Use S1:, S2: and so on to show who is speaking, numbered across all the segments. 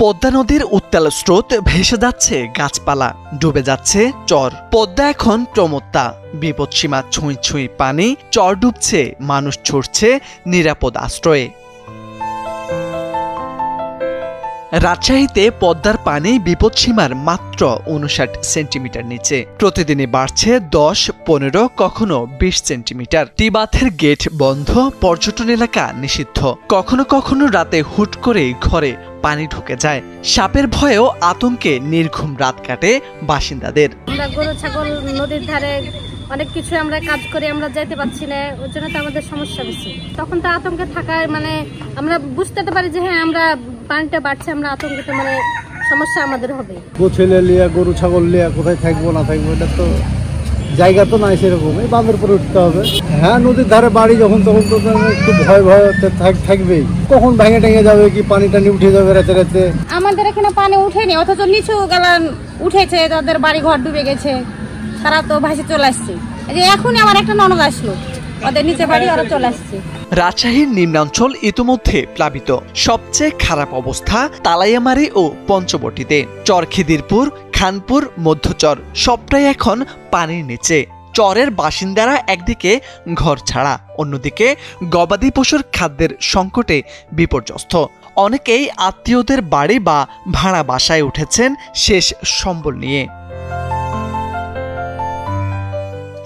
S1: পদ্মা নদীর উত্তাল স্রোত ভেসে যাচ্ছে গাছপালা, ডুবে যাচ্ছে চর। পদ্মা এখন প্রমত্তা, বিপদসীমা ছুঁই ছুঁই পানি, চর ডুবছে, মানুষ ছুটছে নিরাপদ আশ্রয়ে। রাজশাহীতে পদ্মার পানি বিপদসীমার মাত্র ৫৯ সেন্টিমিটার নিচে। প্রতিদিনই বাড়ছে ১০-১৫, কখনো ২০ সেন্টিমিটার। টিবাথের গেট বন্ধ, পর্যটন এলাকা নিষিদ্ধ। কখনো কখনো রাতে হুট করে ঘরে পানি ঢুকে যায়। সাপের ভয়েও আতঙ্কে নির্ঘুম রাত কাটে বাসিন্দাদের।
S2: আমরা গরু ছাগল নদীর ধারে অনেক কিছু আমরা কাজ করে আমরা যেতে পারছি না, ওর জন্য তো আমাদের সমস্যা বেশি। তখন তো আতঙ্কে থাকার আমরা বুঝতে পারি যে হ্যাঁ আমরা পানিটা বাড়ছে, আমরা আতঙ্কে সমস্যা আমাদের হবে।
S3: ছেলে লিয়া গরু ছাগল লিয়া কোথায় থাকবো না থাকবো, এটা তো জায়গা তো নাই সেরকম, এই বাঁধের উপরে উঠতে হবে। হ্যাঁ, নদীর ধারে বাড়ি যখন তখন তো একটু ভয় থাকবেই, কখন ভেঙে টেঙে যাবে, কি পানি টানি উঠে যাবে রাতে রাতে।
S2: আমাদের এখানে পানি উঠেনি, অথচ নিচু গেলান উঠেছে, তাদের বাড়ি ঘর ডুবে গেছে, তারা তো ভাসে চলে আসছে। এখনই আমার একটা ননদ আসলো, ওদের নিচে বাড়ি, ওরা চলে আসছে।
S1: রাজশাহীর নিম্নাঞ্চল ইতিমধ্যে প্লাবিত। সবচেয়ে খারাপ অবস্থা তালাইয়ামারি ও পঞ্চবটিতে। চরখিদিরপুর, খানপুর, মধ্যচর সবটাই এখন পানির নিচে। চরের বাসিন্দারা একদিকে ঘর ছাড়া, অন্যদিকে গবাদি পশুর খাদ্যের সংকটে বিপর্যস্ত। অনেকেই আত্মীয়দের বাড়ি বা ভাড়া বাসায় উঠেছেন শেষ সম্বল নিয়ে।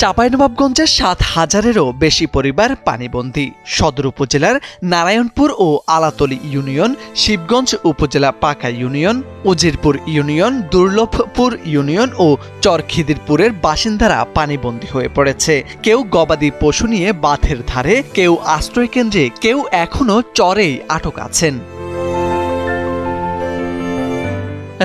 S1: চাঁপাইনবাবগঞ্জের ৭,০০০-এরও বেশি পরিবার পানিবন্দী। সদর উপজেলার নারায়ণপুর ও আলাতলী ইউনিয়ন, শিবগঞ্জ উপজেলা Paka union, Ujirpur union, Durlabhpur union ও চরখিদিরপুরের বাসিন্দারা পানিবন্দী হয়ে পড়েছে। কেউ গবাদি পশু নিয়ে বাঁধের ধারে, কেউ আশ্রয়কেন্দ্রে, কেউ এখনো চরেই আটক আছেন।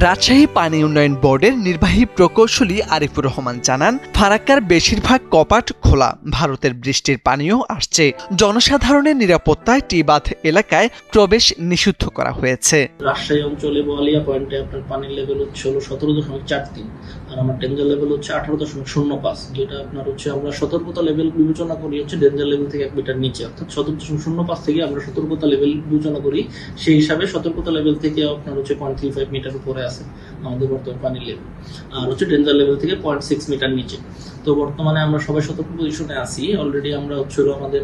S1: রাজশাহী পানি উন্নয়ন বোর্ডের নির্বাহী প্রকৌশলী আরিফুর রহমান জানান, ফারাক্কার বেশিরভাগ কপাট খোলা, ভারতের বৃষ্টির পানিও আসছে। জনসাধারণের নিরাপত্তায় টিবাথ এলাকায় প্রবেশ নিষিদ্ধ করা হয়েছে।
S4: রাজশাহী অঞ্চলে বোয়ালিয়া পয়েন্টে আপনার পানির লেভেল হচ্ছে 17.43, আর আমার ডেঞ্জার লেভেল হচ্ছে 18.05, যেটা আপনার হচ্ছে আমরা সতর্কতা লেভেল বিবেচনা করি হচ্ছে ডেঞ্জার লেভেল থেকে 1 মিটার নিচে, অর্থাৎ 17.05 থেকে আমরা সতর্কতা লেভেল বিবেচনা করি। সেই হিসাবে সতর্কতা লেভেল থেকে আপনার হচ্ছে 0.35 মিটার উপরে আছে আমাদের বর্তমান পানির লেভেল, আর হচ্ছে ডেঞ্জার লেভেল থেকে 0.6 মিটার নিচে। তো বর্তমানে আমরা সবাই সতর্ক পজিশনে আছি। অলরেডি আমরা হচ্ছে আমাদের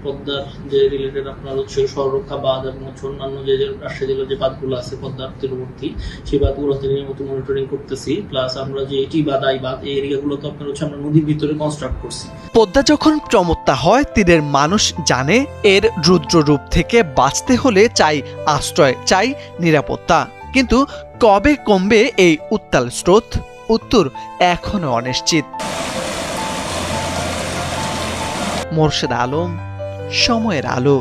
S4: পদ্মার যে রিলেটেড আপনার হচ্ছে সররক্ষা বাঁধ এবং হচ্ছে অন্যান্য যে রাজশাহী জেলার যে বাঁধগুলো আছে পদ্মার তীরবর্তী, সেই বাঁধগুলোতে নিয়মিত মনিটরিং করতেছি। প্লাস আমরা যে এটি বাঁধ, আই বাঁধ, এই এরিয়াগুলোতে আপনার হচ্ছে আমরা নদীর ভিতরে কনস্ট্রাক্ট করছি।
S1: পদ্মা যখন প্রমত্তা হয়, তীরের মানুষ জানে এর রুদ্র রূপ থেকে বাঁচতে হলে চাই আশ্রয়, চাই নিরাপত্তা। কিন্তু কবে কমবে এই উত্তাল স্রোত? উত্তর এখনো অনিশ্চিত। মোর্শেদ আলম, সময়ের আলো।